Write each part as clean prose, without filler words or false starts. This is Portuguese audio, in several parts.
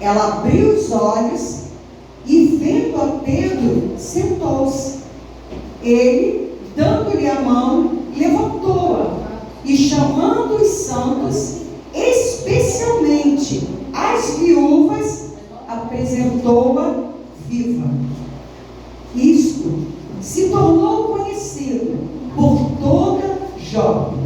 Ela abriu os olhos e, vendo a Pedro, sentou-se. Ele, dando-lhe a mão, levantou-a e, chamando os santos, especialmente as viúvas, apresentou-a viva. Isto se tornou conhecido por toda Jope,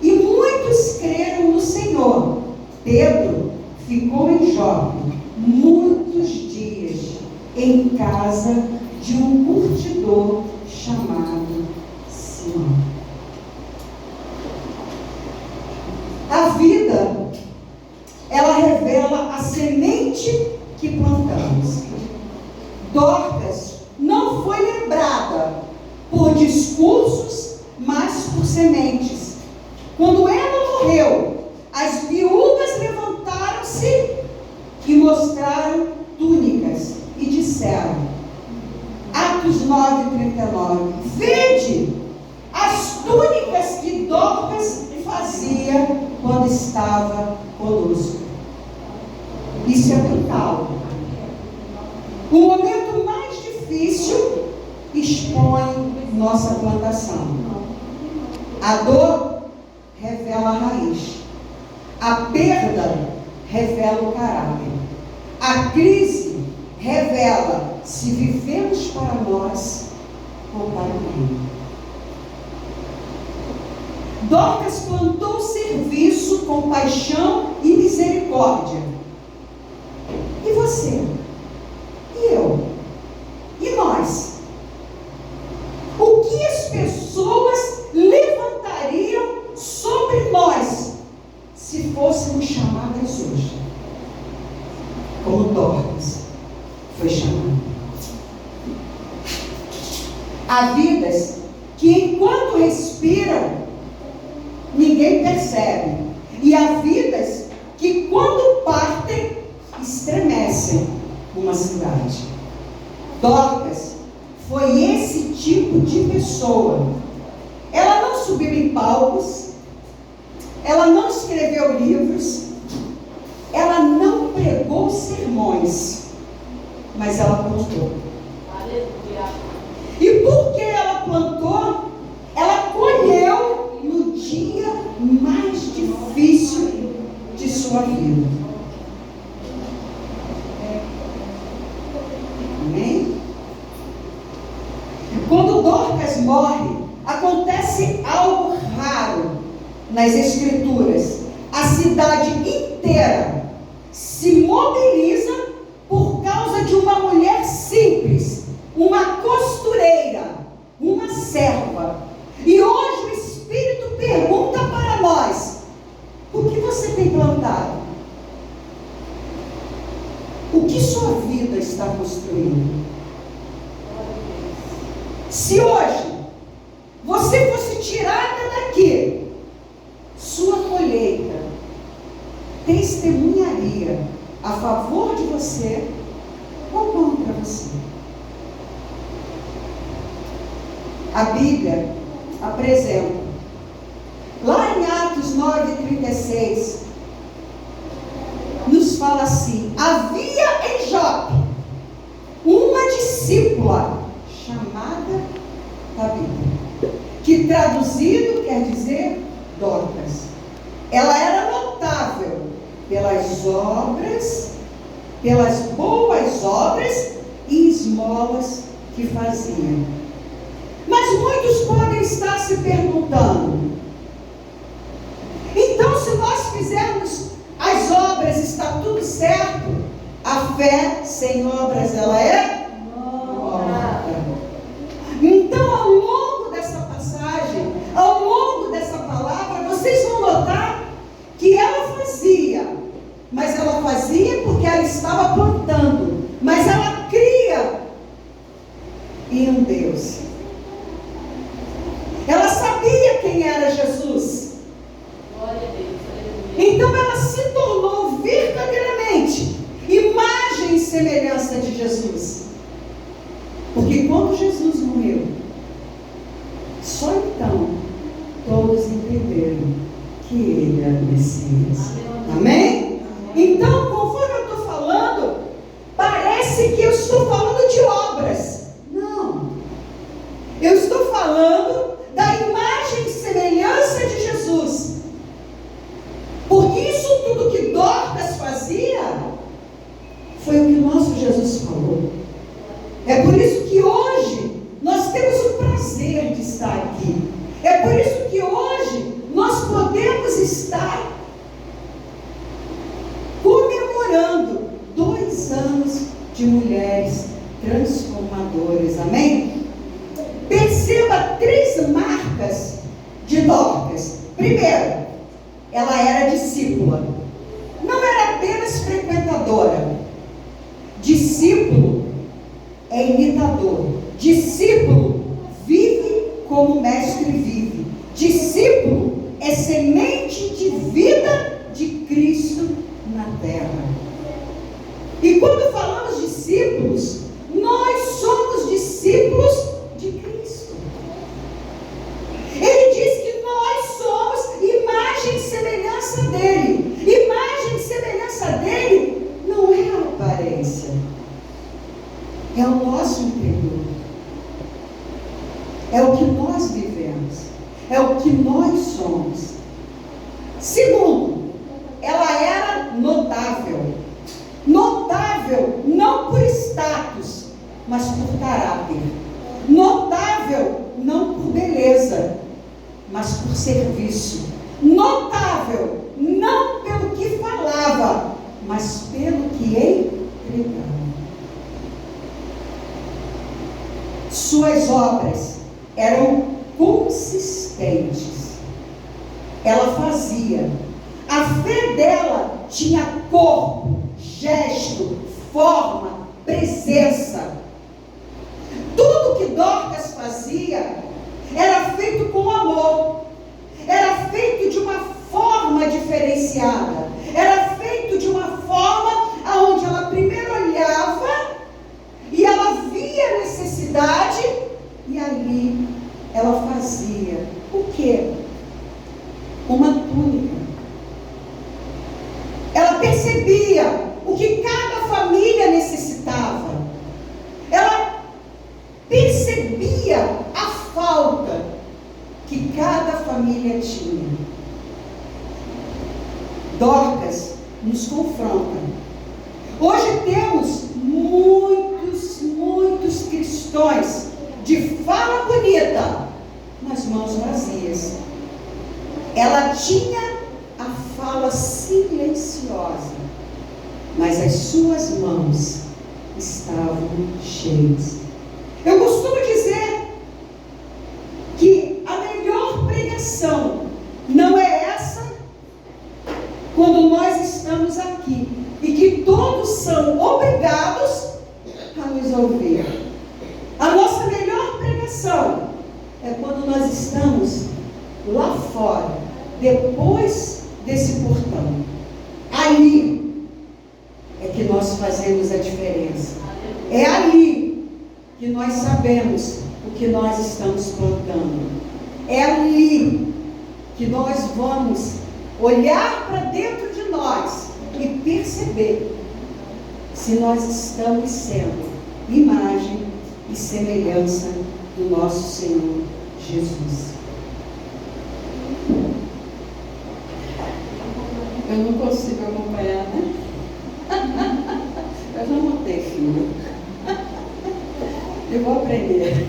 e muitos creram no Senhor. Pedro ficou em Jope muitos dias, em casa de um curtidor chamado Simão. A vida, ela revela a semente que plantamos. Dorcas não foi lembrada por discursos, mas por sementes. Quando ela morreu, as viúvas levantaram-se e mostraram túnicas e disseram, Atos 9:39, vede as túnicas que Dorcas fazia quando estava conosco. Isso é brutal. O momento mais difícil expõe nossa plantação. A dor revela a raiz. A perda revela o caráter. A crise revela se vivemos para nós ou para o reino. Dorcas plantou serviço, compaixão e misericórdia. E você? E eu? E nós? O que as pessoas levantariam sobre nós se fôssemos chamadas hoje? Como Dorcas foi chamada. Há vidas que, enquanto respiram, ninguém percebe. E há vidas que, quando partem, estremecem uma cidade. Dorcas foi esse tipo de pessoa. Ela não subiu em palcos, ela não escreveu livros, ela não pregou sermões, mas ela plantou. E porque ela plantou, ela colheu no dia mais difícil de sua vida. Amém? Quando Dorcas morre, acontece algo raro nas Escrituras. A cidade inteira se mobiliza por causa de uma mulher simples, uma costureira, uma serva. E hoje o Espírito pergunta para nós: o que você tem plantado? O que sua vida está construindo? Se hoje você fosse tirada daqui, sua colheita testemunharia a favor de você ou contra você? A Bíblia apresenta, lá em Atos 9:36, nos fala assim: havia em Jope uma discípula chamada Tabita, que traduzido quer dizer Dorcas. Ela era notável pelas obras, pelas boas obras e esmolas que fazia. Mas muitos podem estar se perguntando: então, se nós fizermos as obras, está tudo certo? A fé sem obras, ela é morta. Então, ao longo dessa passagem, ao longo dessa palavra, vocês vão notar que ela fazia, mas ela fazia porque ela estava plantando, mas ela cria em um Deus. Ela sabia quem era Jesus. Glória a Deus. Então ela se tornou verdadeiramente imagem e semelhança de Jesus. Porque quando Jesus morreu, só então todos entenderam que ele era o Messias. Amém? Então, conforme eu estou falando, comemorando 2 anos de mulheres transformadoras. Amém? Perceba 3 marcas de Dorcas. Primeiro, ela era discípula. Não era apenas frequentadora. Discípulo é imitador. Discípulo vive como o mestre vive. Discípulo é semente de vida de Cristo na terra. E quando falamos discípulos, nós somos discípulos de Cristo. Ele diz que nós somos imagem e semelhança dele. Imagem e semelhança dele não é a aparência, é o nosso interior, é o que nós vivemos, é o que nós somos. Segundo, ela era notável. Notável não por status, mas por caráter. Notável não por beleza, mas por serviço. Notável não pelo que falava, mas pelo que entregava. Suas obras eram consistentes. Ela fazia. A fé dela tinha corpo, gesto, forma, presença. Tudo que Dorcas fazia era feito com amor. Era feito de uma forma diferenciada. Era feito de uma forma onde ela primeiro olhava e ela via a necessidade e ali ela fazia. O quê? Uma túnica. Ela percebia o que cada família necessitava. Ela percebia a falta que cada família tinha. Dorcas nos confronta. Hoje temos muitos cristãos de fala bonita, mas mãos vazias. Ela tinha a fala silenciosa, mas as suas mãos estavam cheias. Eu costumo dizer que a melhor pregação não é essa quando nós estamos aqui e que todos são obrigados a nos ouvir. A nossa melhor pregação é quando nós estamos lá fora, depois desse portão. Ali é que nós fazemos a diferença. É ali que nós sabemos o que nós estamos plantando. É ali que nós vamos olhar para dentro de nós e perceber se nós estamos sendo imagem e semelhança do nosso Senhor Jesus. Eu não consigo acompanhar, né? Eu já notei, filho. Eu vou aprender.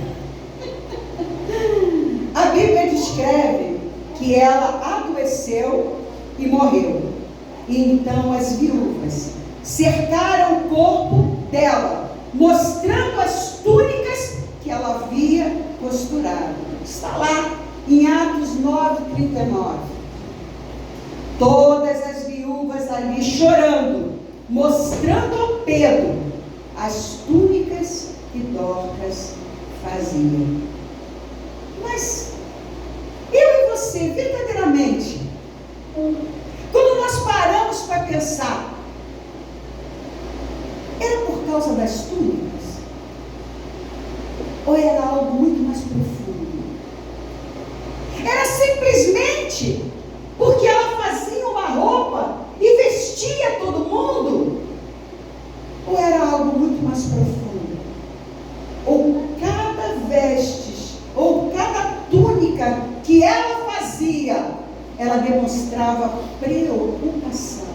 A Bíblia descreve que ela adoeceu e morreu. E então as viúvas cercaram o corpo dela, mostrando as túnicas que ela havia costurado. Está lá em Atos 9:39. Todas as viúvas ali chorando, mostrando ao Pedro as túnicas que Dorcas fazia. Mas eu e você, verdadeiramente, quando nós paramos para pensar, era por causa das túnicas? Ou era algo muito mais profundo? Era simplesmente porque ela fazia uma roupa e vestia todo mundo? Ou era algo muito mais profundo? Ou cada veste, ou cada túnica que ela fazia, ela demonstrava preocupação.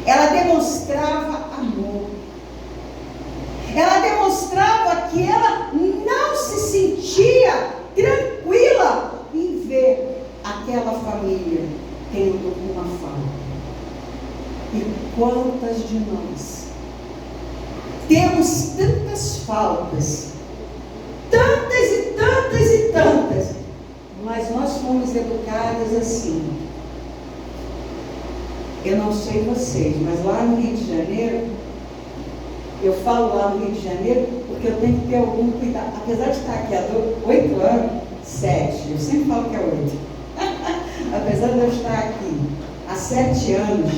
Ela demonstrava amor. Ela demonstrava que ela não se sentia tranquila em ver aquela família tendo uma falta. E quantas de nós temos tantas faltas, tantas e tantas e tantas, mas nós fomos educadas assim. Eu não sei vocês, mas lá no Rio de Janeiro, eu falo lá no Rio de Janeiro porque eu tenho que ter algum cuidado. Apesar de estar aqui há 8 anos, 7, eu sempre falo que é 8. Apesar de eu estar aqui há 7 anos,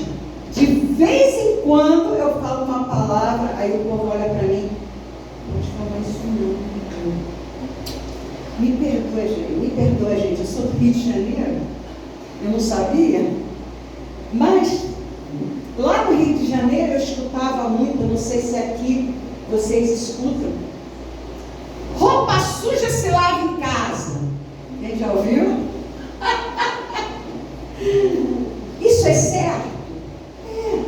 de vez em quando eu falo uma palavra, aí o povo olha para mim, não pode falar isso não. Me perdoa, gente, eu sou do Rio de Janeiro, eu não sabia, mas lá no Rio de Janeiro eu escutava muito, eu não sei se aqui vocês escutam, roupa suja se lava em casa. Quem já ouviu? Isso é certo? É.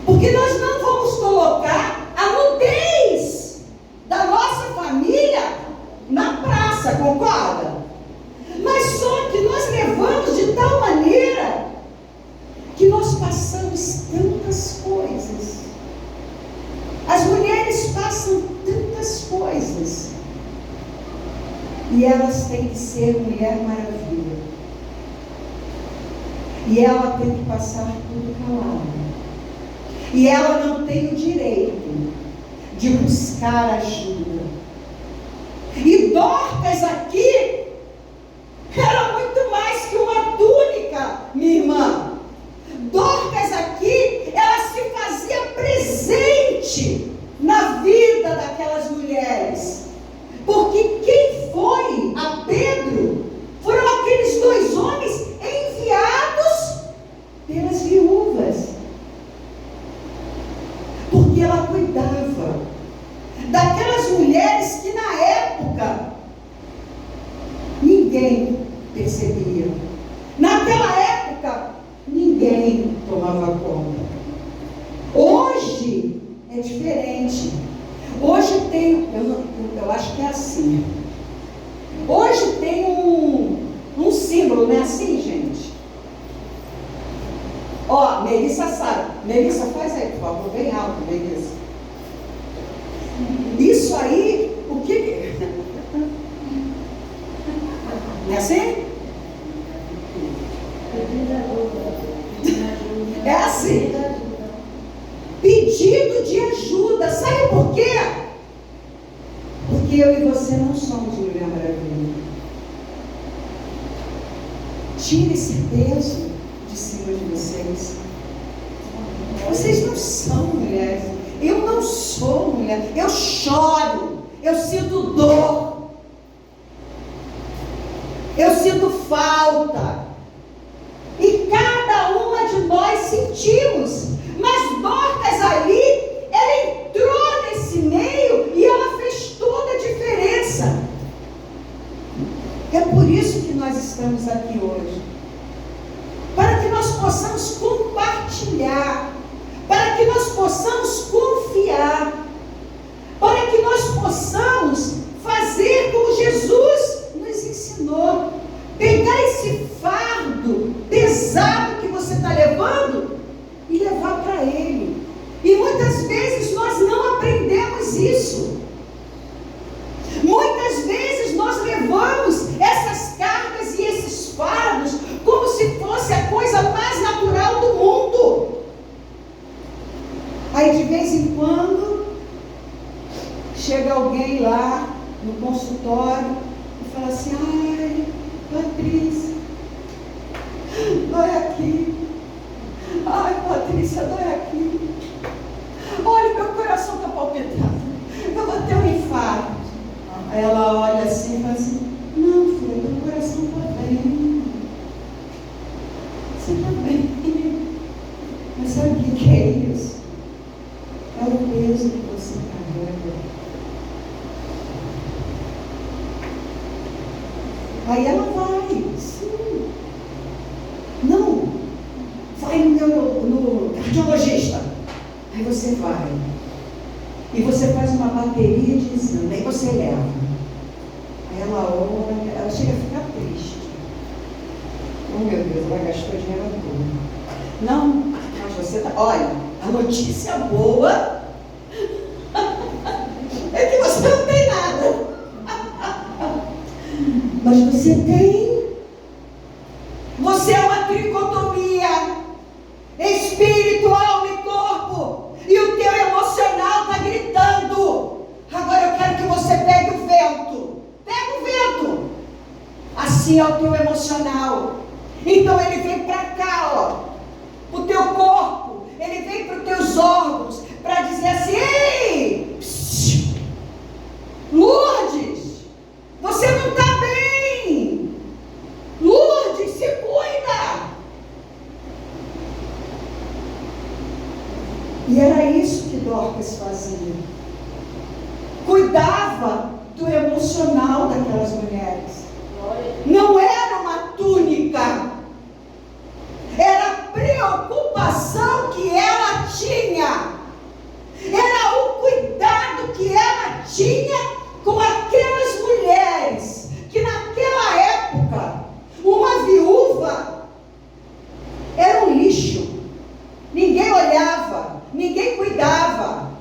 Porque nós não vamos colocar a nudez da nossa família na praça, concorda? Mas só que nós levamos de tal maneira que nós passamos tantas coisas. As mulheres passam tantas coisas. E elas têm que ser Mulher Maravilha. E ela tem que passar tudo calada. E ela não tem o direito de buscar ajuda. E Dorcas aqui era muito mais que uma túnica, minha irmã. Dorcas aqui, ela se fazia presente na vida daquelas mulheres. Porque quem foi a Pedro foram aqueles 2 homens enviados pelas viúvas. Porque ela cuidava daquelas mulheres que na época ninguém percebia. Naquela época ninguém tomava conta. Hoje é diferente. Hoje tem, eu acho que é assim. Hoje tem um símbolo, não é assim, gente? Ó, Melissa sabe. Melissa, faz aí, por favor, bem alto, Melissa. Isso aí, o que? Não é assim? É assim. Pedido de ajuda. Sabe por quê? Porque eu e você não somos Mulher Maravilha. Tire esse peso de cima de vocês. Vocês não são mulheres. Eu não sou mulher. Eu choro. Eu sinto dor. Eu sinto falta. E cada uma de nós sentimos. Mas Dorcas ali, ela entrou nesse meio e ela fez toda a diferença. É por isso que nós estamos aqui hoje. Para que nós possamos compartilhar. Para que nós possamos confiar. Para que nós possamos fazer como Jesus nos ensinou. Pegar esse fardo pesado que você está levando e levar para Ele. E muitas vezes nós não aprendemos isso. Muitas vezes nós levamos essas cargas e esses fardos como se fosse a coisa mais natural do mundo. Aí de vez em quando chega alguém lá no consultório e fala assim: ai, Patrícia, dói aqui. Ai, Patrícia, dói aqui. Olha, meu coração está palpitando. Eu vou ter um infarto. Aí ela olha assim e fala assim: não, filha, meu coração está bem. Você está bem. Mas sabe o que é isso? É o peso que você carrega. Aí ela vai, sim. Não, vai no cardiologista. Aí você vai. E você faz uma bateria de exame. Aí você leva. Aí ela olha, ela chega a ficar triste. Oh meu Deus, ela gastou dinheiro todo. Não, mas Olha, a notícia boa é que você não tem nada. Mas você tem. Você é uma tricotomia. Espírito, alma e corpo. E o teu emocional está gritando. Agora eu quero que você pegue o vento. Pega o vento. Assim é o teu emocional. Então ele vem para cá, ó. O teu corpo. Ele vem para os teus órgãos. Para dizer assim: ei, psiu, Lourdes, você não está bem. Lourdes, se cuida. E era isso que Dorcas fazia. Cuidava do emocional daquelas mulheres. Não era uma túnica. Era a preocupação que ela tinha. Era o cuidado que ela tinha com aquelas mulheres. Que naquela época, uma viúva era um lixo. Ninguém olhava, ninguém cuidava.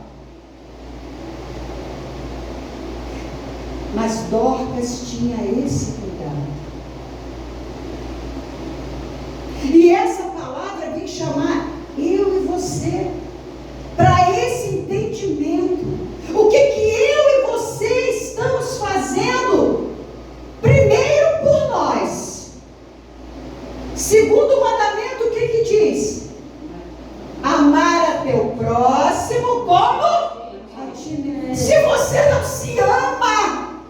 Mas Dorcas tinha esse cuidado. E essa palavra vem chamar eu e você para esse entendimento. O que eu e você estamos fazendo? Primeiro por nós. Segundo o mandamento, o que diz? Amar a teu próximo como a ti mesmo. Se você não se ama,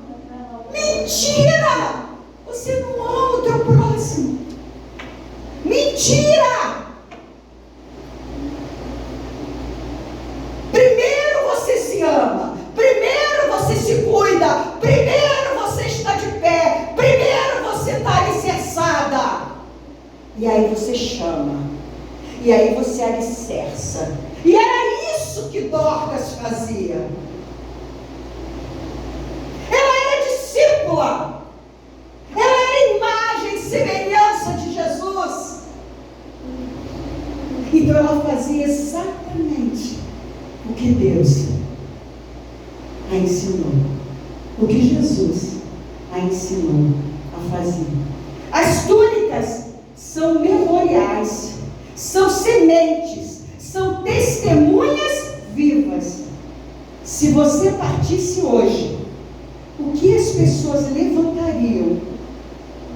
mentira! Você não ama o teu próximo. Mentira! Primeiro você se ama. Primeiro você se cuida. Primeiro você está de pé. Primeiro você está alicerçada. E aí você chama. E aí você alicerça. E era isso que Dorcas fazia. Ela era discípula. Ela era imagem e semelhança de Jesus. Então ela fazia exatamente o que Deus a ensinou. O que Jesus a ensinou a fazer. As túnicas são memoriais. São sementes, são testemunhas vivas. Se você partisse hoje, o que as pessoas levantariam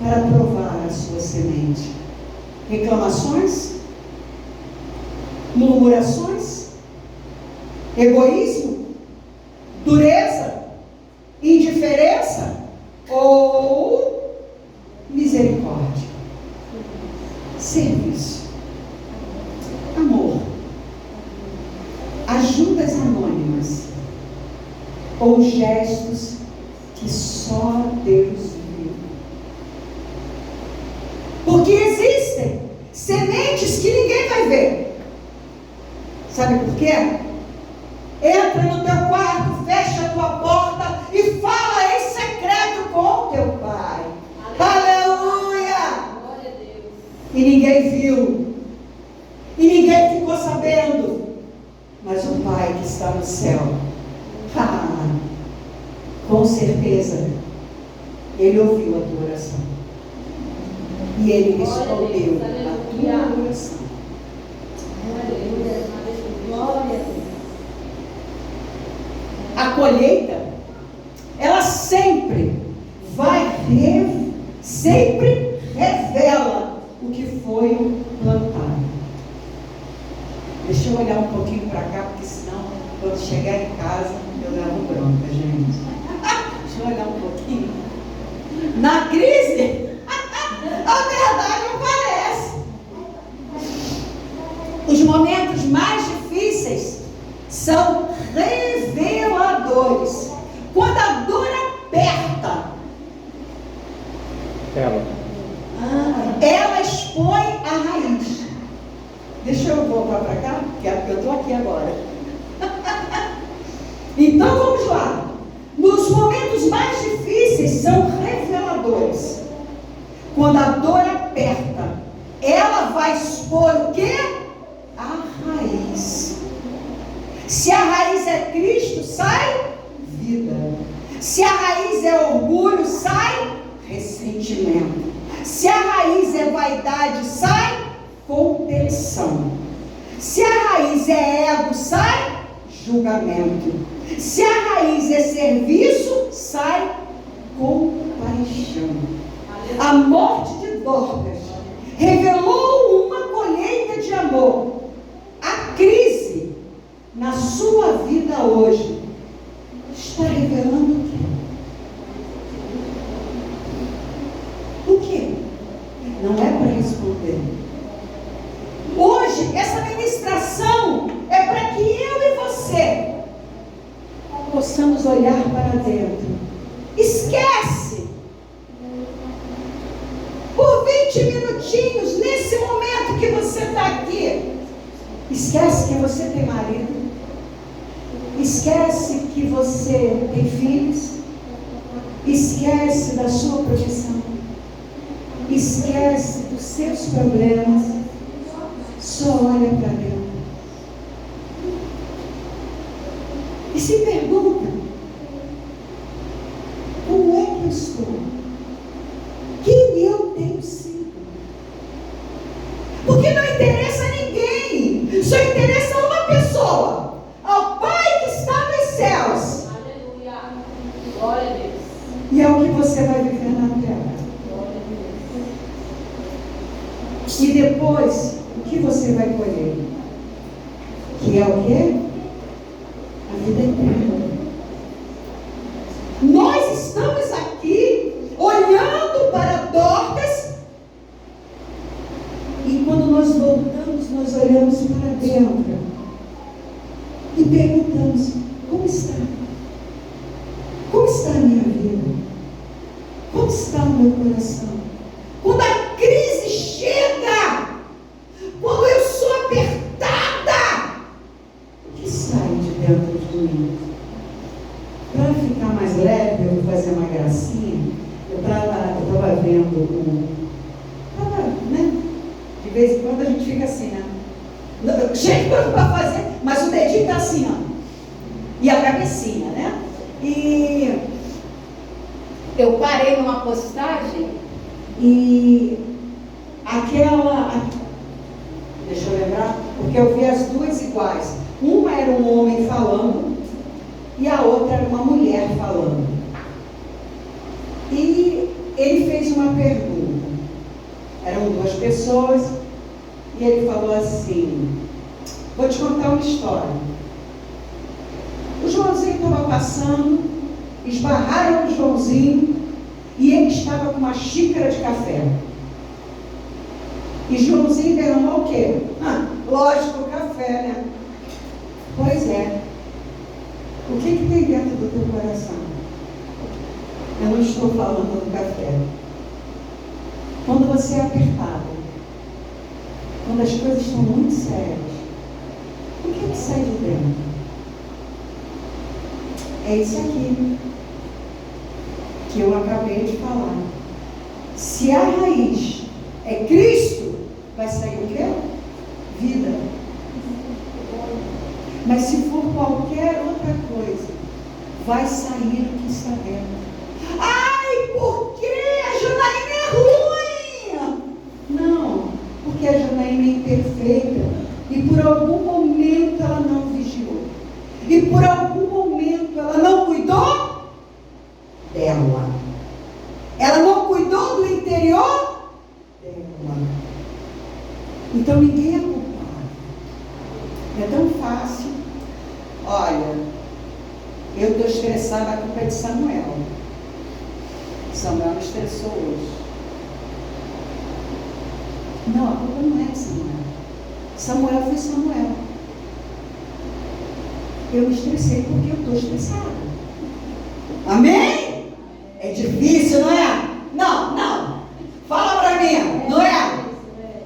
para provar a sua semente? Reclamações? Murmurações? Egoísmo? Dureza? Indiferença? Ou misericórdia? Serviço? Amor, ajudas anônimas ou gestos que só Deus viu. Porque existem sementes que ninguém vai ver. Sabe por quê? Entra no teu quarto, fecha a tua porta e fala em secreto com o teu pai. Aleluia! Glória a Deus. E ninguém viu. E ninguém ficou sabendo. Mas o Pai que está no céu, com certeza, Ele ouviu a tua oração. E Ele respondeu a tua oração. A colheita, ela sempre sempre revela o que foi plantado. Deixa eu olhar um pouquinho para cá, porque senão, quando chegar em casa, eu levo bronca, gente. Deixa eu olhar um pouquinho. Na crise, a verdade aparece. Os momentos mais difíceis são reveladores. Quando a dor aperta, ela expõe a raiz. Deixa eu voltar para cá, porque eu estou aqui agora. Então vamos lá. Nos momentos mais difíceis são reveladores. Quando a dor aperta, ela vai expor o quê? A Se a raiz é orgulho, sai ressentimento. Se a raiz é vaidade, sai competição. Se a raiz é ego, sai julgamento. Se a raiz é serviço, sai compaixão. A morte de Dorcas revelou uma colheita de amor. A crise na sua vida hoje está revelando o quê? O quê? Não é para responder. Hoje, essa ministração é para que eu e você possamos olhar para dentro. Esquece! Por 20 minutinhos, nesse momento que você está aqui, esquece que você tem marido. Esquece que você tem filhos. Esquece da sua profissão. Esquece dos seus problemas. Só olha para dentro. E se pergunta: como é que eu estou? Quem eu tenho sido? Porque não interessa a ninguém. Só interessa a uma pessoa. Ao Pai que está nos céus. Aleluia. Glória a Deus. E é o que você vai viver na terra. E depois, o que você vai colher? Que é o quê? A vida eterna. Nós estamos aqui olhando para Dorcas. E quando nós voltamos, nós olhamos para dentro. E perguntamos: como está? Como está a minha vida? Como está o meu coração? Quando a crise chega, quando eu sou apertada, o que sai de dentro de mim? Para ficar mais leve, eu vou fazer uma gracinha. Eu estava vendo né? De vez em quando a gente fica assim, né? Cheio de coisa para fazer, mas o dedinho está assim, ó. E a cabecinha, né? E eu parei numa postagem e deixa eu lembrar, porque eu vi as duas iguais. Uma era um homem falando e a outra era uma mulher falando. E ele fez uma pergunta. Eram duas pessoas e ele falou assim: vou te contar uma história. O Joãozinho estava passando, esbarraram no Joãozinho e ele estava com uma xícara de café. E Joãozinho derramou o quê? Lógico, o café, né? Pois é. O que tem dentro do teu coração? Eu não estou falando do café. Quando você é apertado, quando as coisas estão muito sérias, o que sai de dentro? É isso aqui que eu acabei de falar. Se a raiz é Cristo, vai sair o quê? Vida. Mas se for qualquer outra coisa, vai sair o que está dentro. Ai, porque a Janaína é ruim! Não, porque a Janaína é imperfeita e por algum momento ela não vigiou. E por algum momento ela não cuidou dela. Ela não cuidou do interior dela. Então ninguém é culpado. É tão fácil. Olha, eu estou estressada, a culpa é de Samuel. Samuel me estressou hoje. Não, a culpa não é de Samuel. Samuel foi Samuel. Eu me estressei porque eu estou estressada. Amém? É difícil, não é? Não. Fala para mim, não é?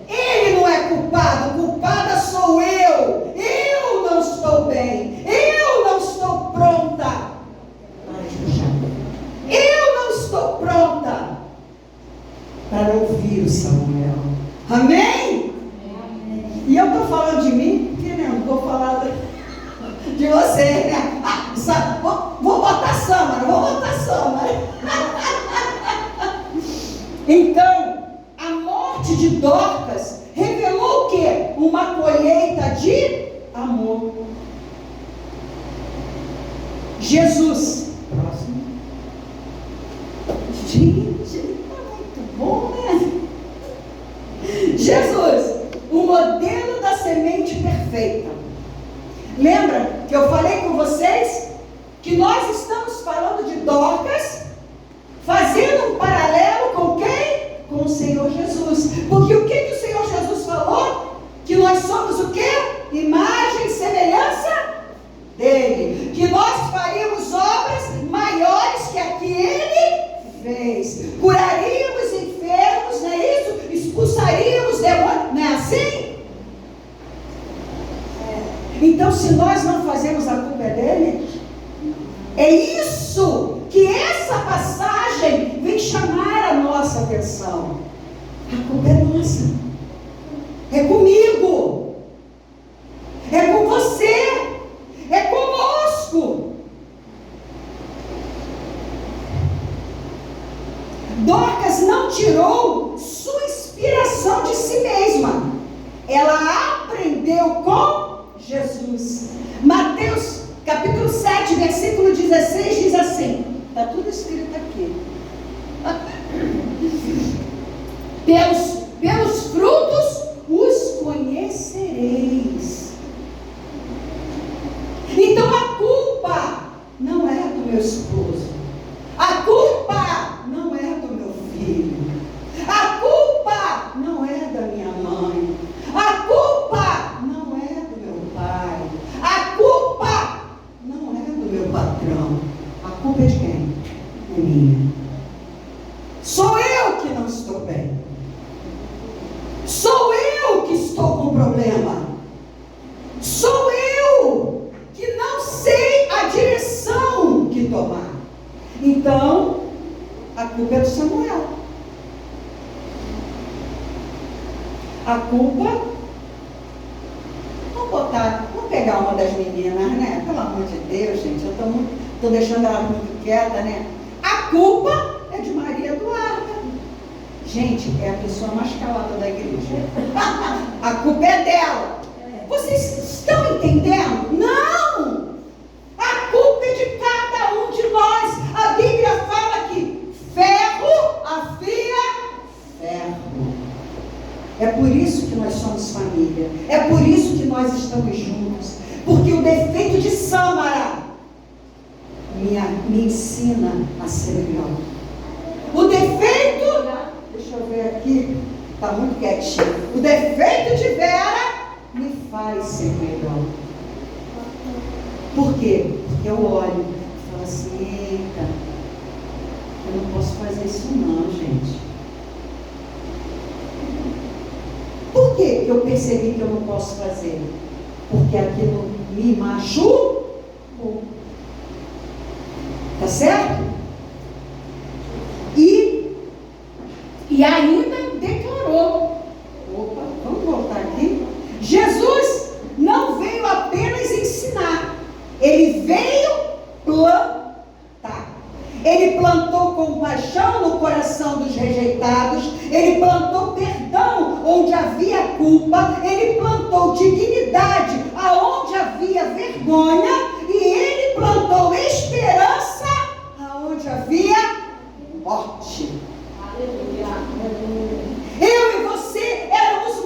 Ele não é culpado, culpada sou eu. Eu não estou bem. Eu não estou pronta. Eu não estou pronta para ouvir o Samuel. Amém? E eu estou falando de mim, porque não estou falando de você, né? Vou botar Samara, Jesus. Próximo. Gente, está muito bom, né? Jesus, o modelo da semente perfeita. Lembra que eu falei com vocês que nós estamos falando de Dorcas, fazendo um paralelo com quem? Com o Senhor Jesus. Porque o que o Senhor Jesus falou? Que nós somos o quê? Imagem e semelhança dele. Que nós faríamos obras maiores que a que ele fez. Curaríamos enfermos, não é isso? Expulsaríamos demônios, não é assim? Então, se nós não fazemos, a culpa é dele? É isso que essa passagem vem chamar a nossa atenção. A culpa é nossa. É comigo. É com você. É conosco. Dorcas não tirou sua inspiração de si mesma. Ela aprendeu com Jesus. Mateus capítulo 7, versículo 16 diz assim. Está tudo escrito aqui. Pelos frutos os conhecereis. Então a culpa não é do meu esposo. A culpa não é do meu filho. A culpa não é da minha mãe. A culpa não é do meu pai. A culpa não é do meu patrão. A culpa é de quem? É minha. Sou eu que não estou bem. Sou eu que estou com problema. Sou eu que não sei a direção que tomar. Então, a culpa é do Samuel. A culpa, vamos pegar uma das meninas, né? Pelo amor de Deus, gente, eu estou deixando ela muito quieta, né? A culpa é de Maria Eduarda. Gente, é a pessoa mais calada da igreja. A culpa é dela. Vocês estão entendendo? Não! A culpa é de cada um de nós. A Bíblia fala que ferro afia ferro. É por isso que nós somos família. É por isso que nós estamos juntos. Porque o defeito de Sâmara me ensina a ser melhor. O defeito, deixa eu ver aqui, está muito quietinho. O defeito de Vera me faz ser melhor. Por quê? Porque eu olho e falo assim, eita, eu não posso fazer isso não, gente. Por que eu percebi que eu não posso fazer? Porque aquilo me machucou. Tá certo? E ainda declarou. Opa, vamos voltar aqui. Jesus não veio apenas ensinar. Ele veio plantar. Ele plantou compaixão no coração dos rejeitados. Ele plantou perdão onde havia culpa. Ele plantou dignidade aonde havia vergonha. E ele plantou esperança aonde havia morte. Eu e você éramos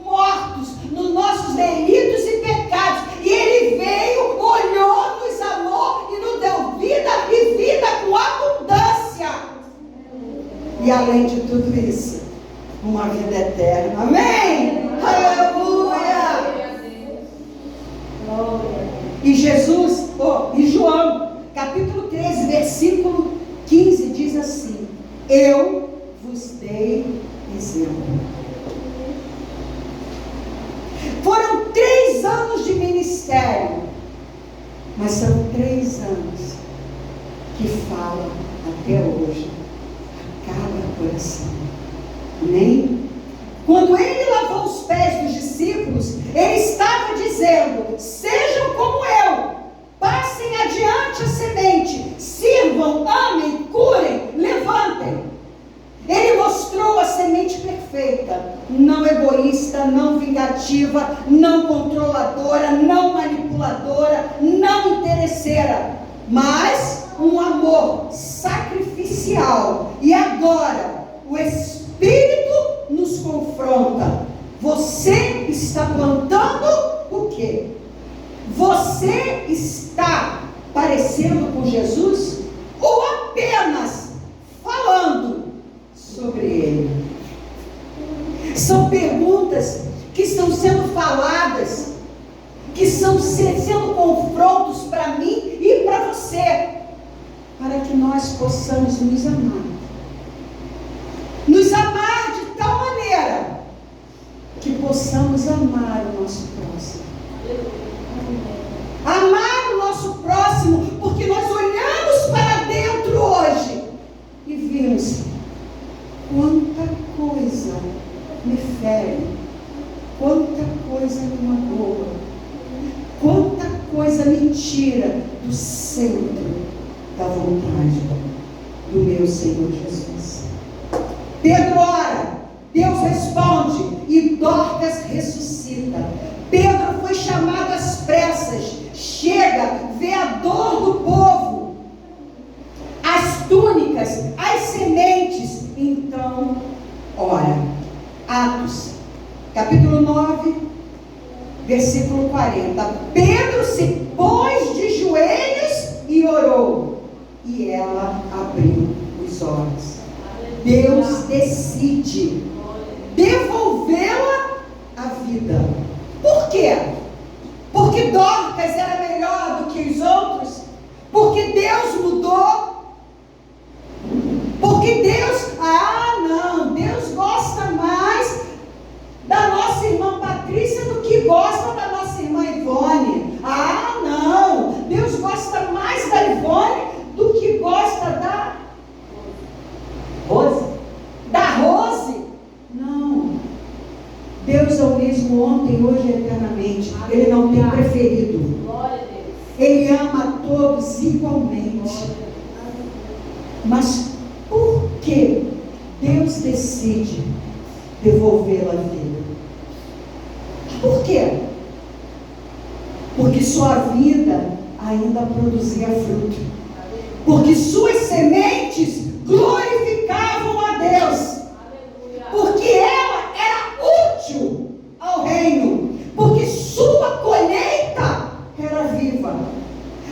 mortos nos nossos delitos e pecados. E ele veio, olhou, nos amou e nos deu vida e vida com abundância. E além de tudo isso, uma vida eterna. Amém? Aleluia! E Jesus, e João, capítulo 13, versículo 15, diz assim: eu vos dei exemplo. Foram 3 anos de ministério, mas são 3 anos que falam até hoje a cada coração. Amém? Quando ele lavou os pés dos discípulos, ele estava dizendo: sejam como eu, passem adiante a semente, sirvam, amem, curem, levantem. Ele mostrou a semente perfeita, não egoísta, não vingativa, não controladora, não manipuladora, não interesseira. mas um amor sacrificial. E agora, o Espírito nos confronta. Você está plantando o quê? Você está parecendo com Jesus? Ou apenas falando sobre Ele? São perguntas que estão sendo faladas, que estão sendo confrontos para mim e para você, para que nós possamos nos amar. Nos amar de tal maneira que possamos amar o nosso próximo. Amar o nosso próximo, porque nós olhamos para dentro hoje e vimos quanta coisa me fere, quanta coisa me magoa, quanta coisa me tira do centro da vontade do meu Senhor Jesus. Pedro ora, Deus responde e Dorcas ressuscita. Pedro foi chamado às pressas, chega, vê a dor do povo, as túnicas, as sementes, então ora. Atos, capítulo 9, versículo 40. Pedro se pôs de joelhos e orou, e ela abriu os olhos. Deus decide devolvê-la à vida. Por quê? Porque Dorcas era melhor do que os outros? Porque Deus mudou? Porque Deus, não, Deus gosta mais da nossa irmã Patrícia do que gosta da nossa irmã Ivone. Não, Deus gosta mais da Ivone do que gosta da Rose. Da Rose? Não. Deus é o mesmo ontem, hoje e eternamente. Ele não tem preferido. Ele ama a todos igualmente. Mas por que Deus decide devolvê-la à vida? Por quê? Porque sua vida ainda produzia fruto. Porque suas sementes glorificavam a Deus. Porque ela era útil ao reino. Porque sua colheita era viva.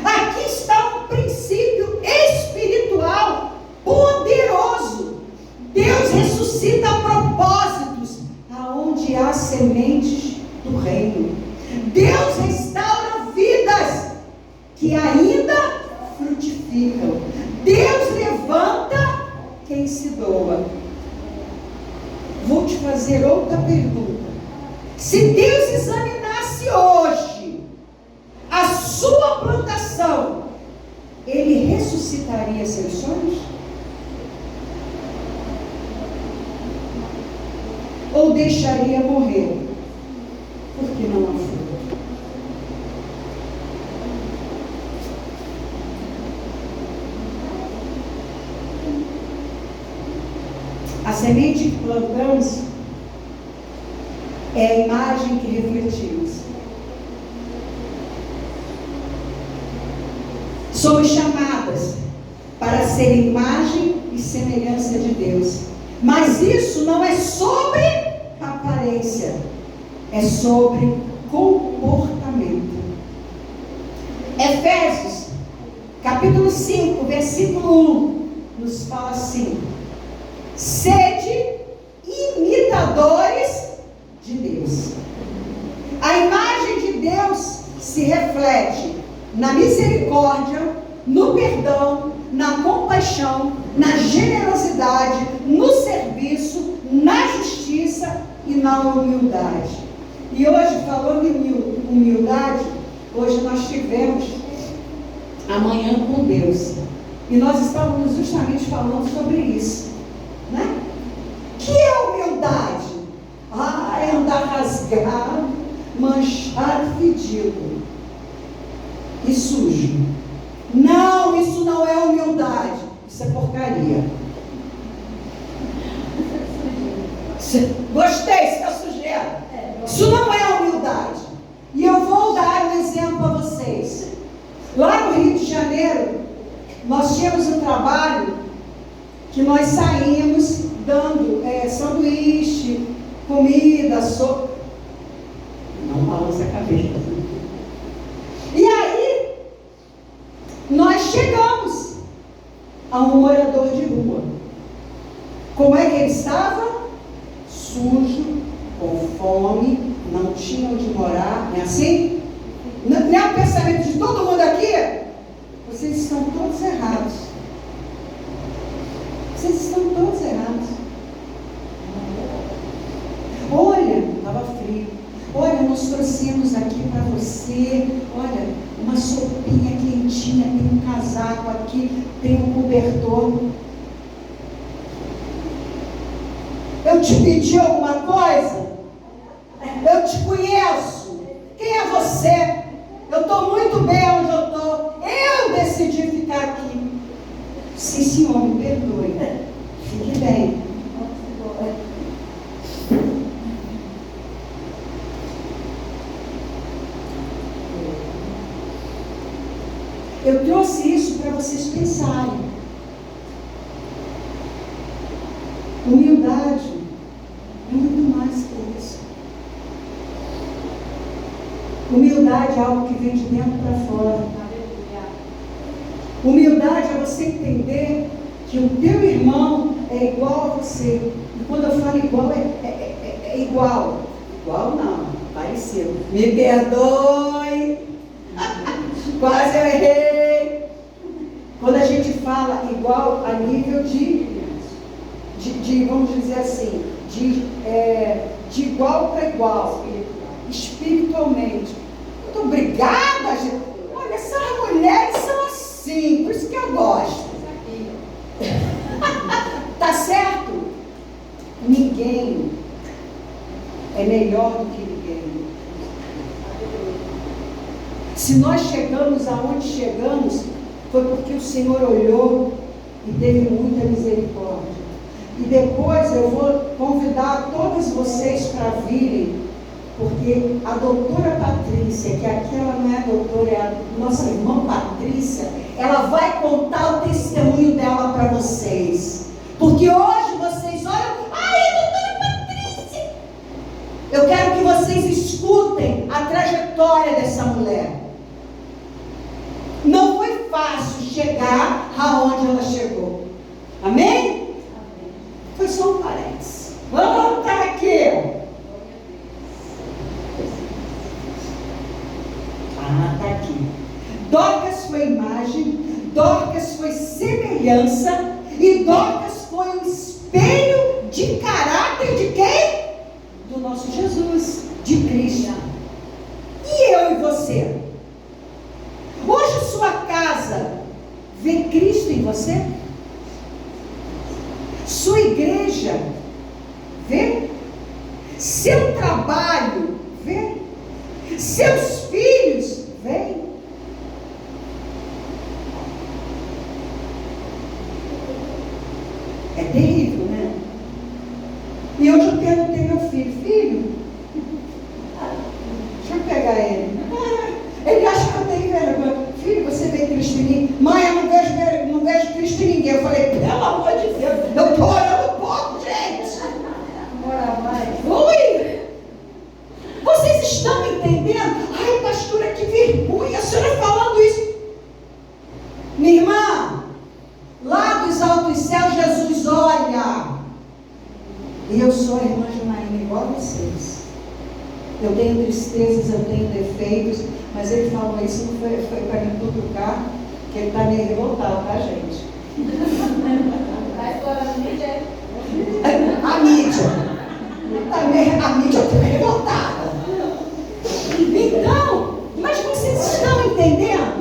Aqui está um princípio espiritual poderoso. Deus ressuscita propósitos aonde há sementes do reino. Deus restaura vidas que ainda frutificam. Deus levanta quem se doa. Vou te fazer outra pergunta. Se Deus examinasse hoje a sua plantação, Ele ressuscitaria seus sonhos? Ou deixaria morrer? Porque não há fruto. A semente que plantamos é a imagem que refletimos. Somos chamadas para ser imagem e semelhança de Deus. Mas isso não é sobre aparência, é sobre comportamento. Efésios, capítulo 5, versículo 1, nos fala assim: sede imitadores de Deus. A imagem de Deus se reflete na misericórdia, no perdão, na compaixão, na generosidade, no serviço, na justiça e na humildade. E hoje, falando em humildade, hoje nós tivemos a manhã com Deus. E nós estávamos justamente falando sobre isso, né? Que é humildade? É andar rasgado, manchado, fedido e sujo. Não, isso não é humildade. Isso é porcaria. Gostei, isso é sujeira. Isso não é humildade. E eu vou dar um exemplo a vocês. Lá no no Rio de Janeiro, nós tínhamos um trabalho que nós saímos dando sanduíche, comida, sopa. Não balança a cabeça. E aí, nós chegamos a um morador de rua. Como é que ele estava? Sujo, com fome, não tinha onde morar, não é assim? Não é o pensamento de todo mundo aqui? Vocês estão todos errados. Vocês estão todos errados. Olha, estava frio. Olha, nós trouxemos aqui para você, olha, uma sopinha quentinha, tem um casaco aqui, tem um cobertor. Eu te pedi alguma coisa? Eu te conheço. Quem é você? Eu estou muito bem onde eu estou. Eu decidi ficar aqui. Sim, senhor, me perdoe. Fique bem. Eu trouxe isso para vocês pensarem. Humildade é muito mais que isso. Humildade é algo que vem de dentro para fora. Humildade é você entender que o teu irmão é igual a você. E quando eu falo igual, é igual. Igual não, parecido. Me perdoe. Quase eu errei. Quando a gente fala igual a nível de vamos dizer assim, de igual para igual, espiritualmente. Muito obrigada, gente. Olha, essas mulheres são assim, por isso que eu gosto. Tá certo? Ninguém é melhor do que ninguém. Se nós chegamos aonde chegamos, foi porque o Senhor olhou e teve muita misericórdia. E depois eu vou convidar todos vocês para virem, porque a doutora Patrícia, que aqui ela não é doutora, é a nossa irmã Patrícia, ela vai contar o testemunho dela para vocês. Porque hoje vocês olham, ai, doutora Patrícia! Eu quero que vocês escutem a trajetória dessa mulher. Não foi fácil chegar aonde ela chegou. Amém? Foi só um parênteses. Vamos voltar aqui. Está aqui. Dorcas foi imagem, Dorcas foi semelhança e Dorcas foi um espelho de caráter de quem? Do nosso Jesus, de Cristo. E eu e você? Hoje sua casa vê Cristo em você? Sua igreja vê? Seu trabalho vê? Seus filhos veem? É terrível, né? E hoje eu perguntei meu filho, deixa eu pegar ele. Ele acha que eu tenho vergonha. Filho, você vê Cristo em mim? Mãe, eu não vejo Cristo em ninguém. Eu falei, pelo amor de Deus, eu estou orando pouco, gente. Oi! Vocês estão entendendo? Ai, pastora, que vergonha, a senhora falando isso. Minha irmã, lá dos altos céus, Jesus olha. E eu sou a irmã Janaína, igual a vocês. Eu tenho tristezas, eu tenho defeitos, mas ele falou isso, não foi para me cutucar, que ele está meio revoltado, tá, gente? Está explorando a mídia? A mídia. A mídia está revoltada. Então, mas vocês estão entendendo?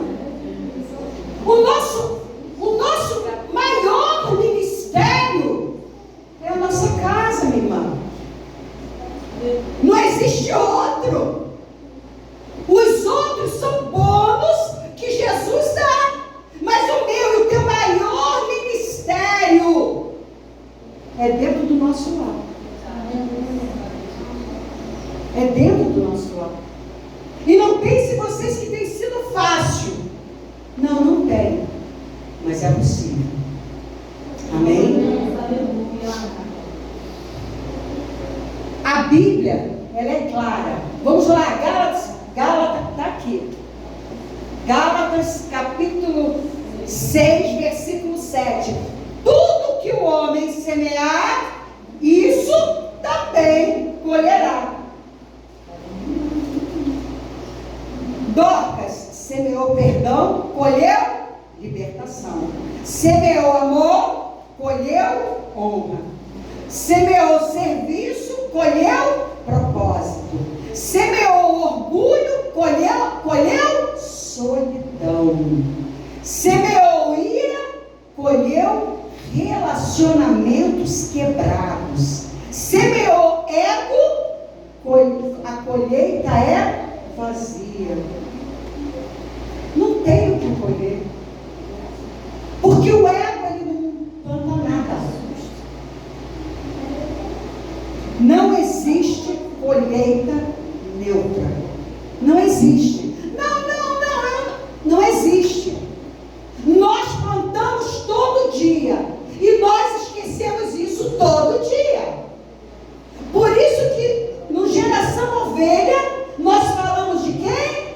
O nosso maior ministério é a nossa casa, minha irmã. Não existe outro. Os outros são bônus que Jesus dá. Mas o meu e o teu maior ministério é dentro do nosso lar. É dentro do nosso lar. E não pense vocês que tem sido fácil. Não. mas é possível. Amém? A Bíblia, ela é clara. Vamos lá, Gálatas está aqui. Gálatas capítulo 6, versículo 7. Tudo que o homem semear, isso também colherá. Dorcas semeou perdão, colheu libertação. Semeou amor, colheu honra. Semeou serviço, colheu propósito. Semeou orgulho, colheu solidão. Semeou ira, colheu relacionamentos quebrados. Semeou ego, a colheita é vazia. Não tem o que colher. Porque o ego, ele não planta nada. Não existe colheita neutra. Não existe. Não existe. Nós plantamos todo dia. E nós esquecemos isso todo dia. Por isso que no Geração Ovelha, nós falamos de quem?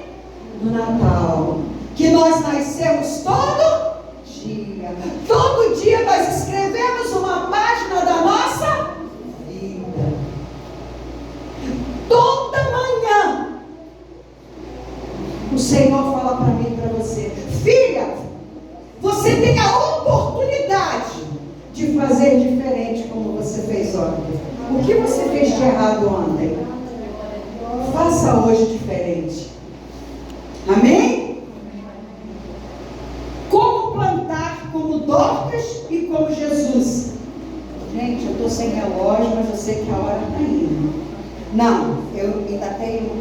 Do Natal. Que nós nascemos todo dia. Todo dia nós escrevemos uma página da nossa vida. Toda manhã o Senhor fala para mim e para você: filha, você tem a oportunidade de fazer diferente como você fez ontem. O que você fez de errado ontem? Faça hoje diferente. Amém? Como plantar como Dorcas e como Jesus? Gente, eu estou sem relógio, mas eu sei que a hora está indo. Não, eu ainda tenho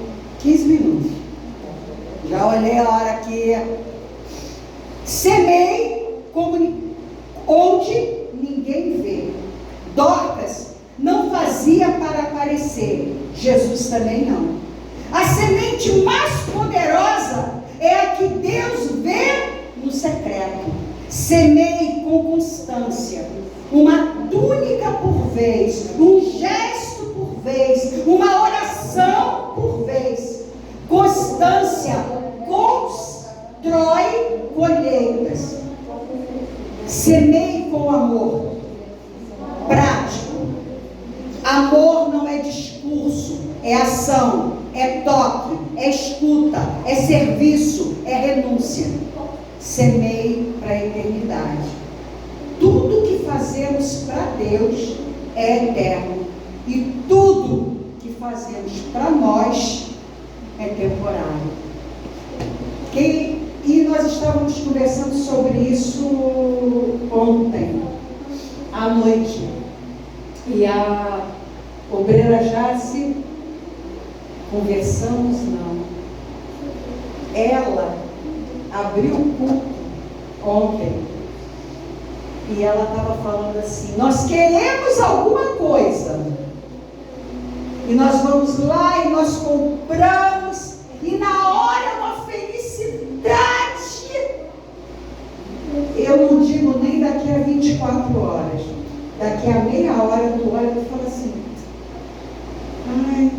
15 minutos. Já olhei a hora aqui. Semei onde ninguém vê. Dorcas não fazia para aparecer. Jesus também não. A semente mais poderosa é a que Deus vê no secreto. Semeie com constância. Uma túnica por vez. Um gesto por vez. Uma oração por vez. Constância constrói colheitas. Semeie com amor. Prático. Amor não é discurso, é ação, é toque, é escuta, é serviço, é renúncia. Semeie para a eternidade. Tudo que fazemos para Deus é eterno. E tudo que fazemos para nós é temporário. E nós estávamos conversando sobre isso ontem, à noite. E a obreira Jace, conversamos não. Ela abriu o culto ontem. E ela estava falando assim: nós queremos alguma coisa. E nós vamos lá e nós compramos. E na hora uma felicidade. Eu não digo nem daqui a 24 horas. Daqui a meia hora tu olha e fala assim: ai,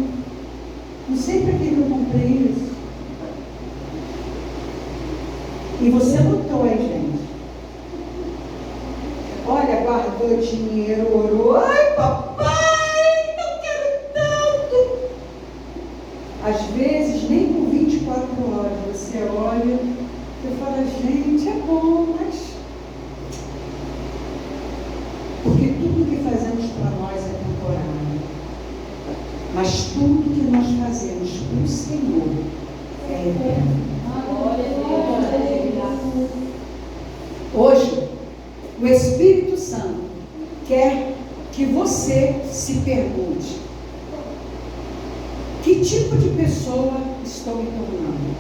não sei para que eu comprei isso. E você lutou, hein, gente? Olha, guardou dinheiro, orou. Ai, papai, não quero tanto. Às vezes, nem por 24 horas, você olha e fala: gente, é bom, mas... Porque tudo que fazemos para nós é temporário. Mas tudo que nós fazemos para o Senhor é eterno. Hoje, o Espírito Santo quer que você se pergunte: que tipo de pessoa estou me tornando?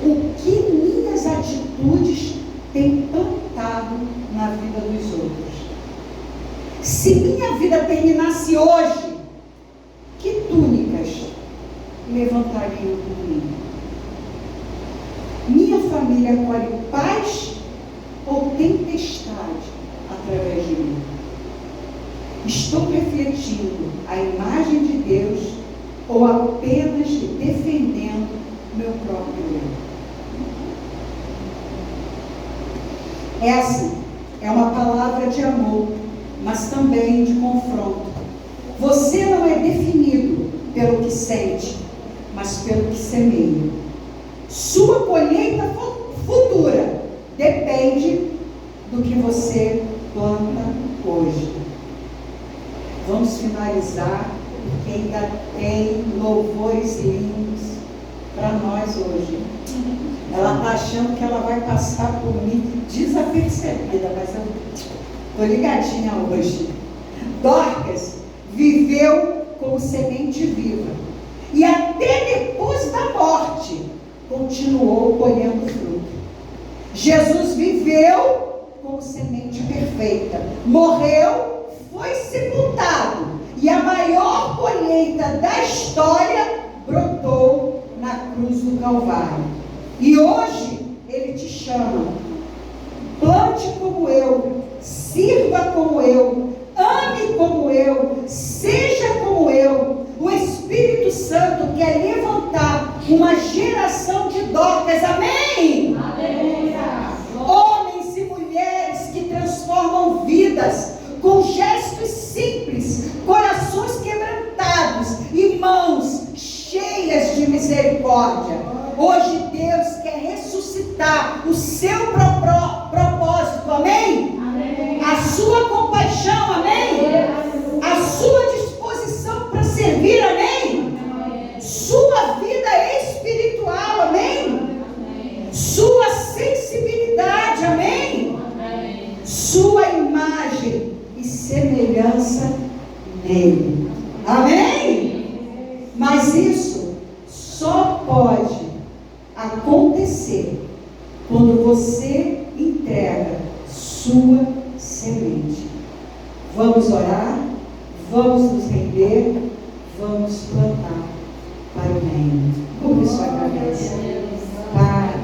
O que minhas atitudes têm plantado na vida dos outros? Se minha vida terminasse hoje, que túnicas levantariam por mim? Minha família colhe paz ou Estou refletindo a imagem de Deus ou apenas defendendo meu próprio eu? Essa é uma palavra de amor, mas também de confronto. Você não é definido pelo que sente, mas pelo que semeia. Sua colheita futura depende do que você planta hoje. Vamos finalizar, porque ainda tem louvores lindos para nós hoje. Ela está achando que ela vai passar por mim desapercebida, mas eu estou ligadinha hoje. Dorcas viveu como semente viva e até depois da morte continuou colhendo fruto. Jesus viveu como semente perfeita, morreu, foi sepultado e a maior colheita da história brotou na cruz do Calvário. E hoje Ele te chama: plante como eu, sirva como eu, ame como eu, seja como eu. O Espírito Santo quer levantar uma geração de Dorcas, amém? Aleluia. Homens e mulheres que transformam vidas com gestos simples, corações quebrantados e mãos cheias de misericórdia. Hoje Deus quer ressuscitar o seu propósito, amém? Amém. A sua compaixão, amém? A sua disposição para servir, amém? Amém. Sua vida espiritual, amém? Amém. Sua sensibilidade, amém? Amém. Sua imagem e semelhança nele, amém? Mas isso só pode acontecer quando você entrega sua semente. Vamos orar, vamos nos render, vamos plantar para o reino. Curva sua cabeça. Pai,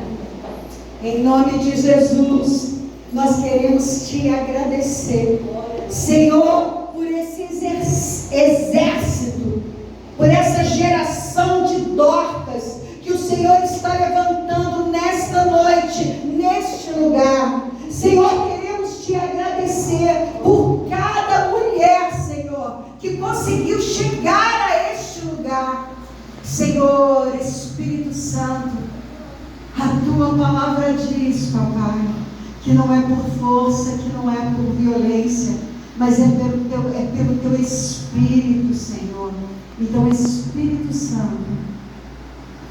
em nome de Jesus, nós queremos te agradecer, Senhor, por esse exército, por essa geração de Dorcas que o Senhor está levantando nesta noite, neste lugar. Senhor, queremos te agradecer por cada mulher, Senhor, que conseguiu chegar a este lugar. Senhor, Espírito Santo, a tua palavra diz, papai, que não é por força, que não é por violência, mas é pelo teu Espírito, Senhor. Então, Espírito Santo,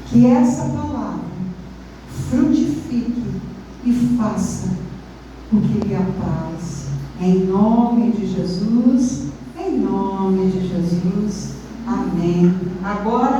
que essa palavra frutifique e faça o que lhe apraz. Em nome de Jesus, em nome de Jesus. Amém. Agora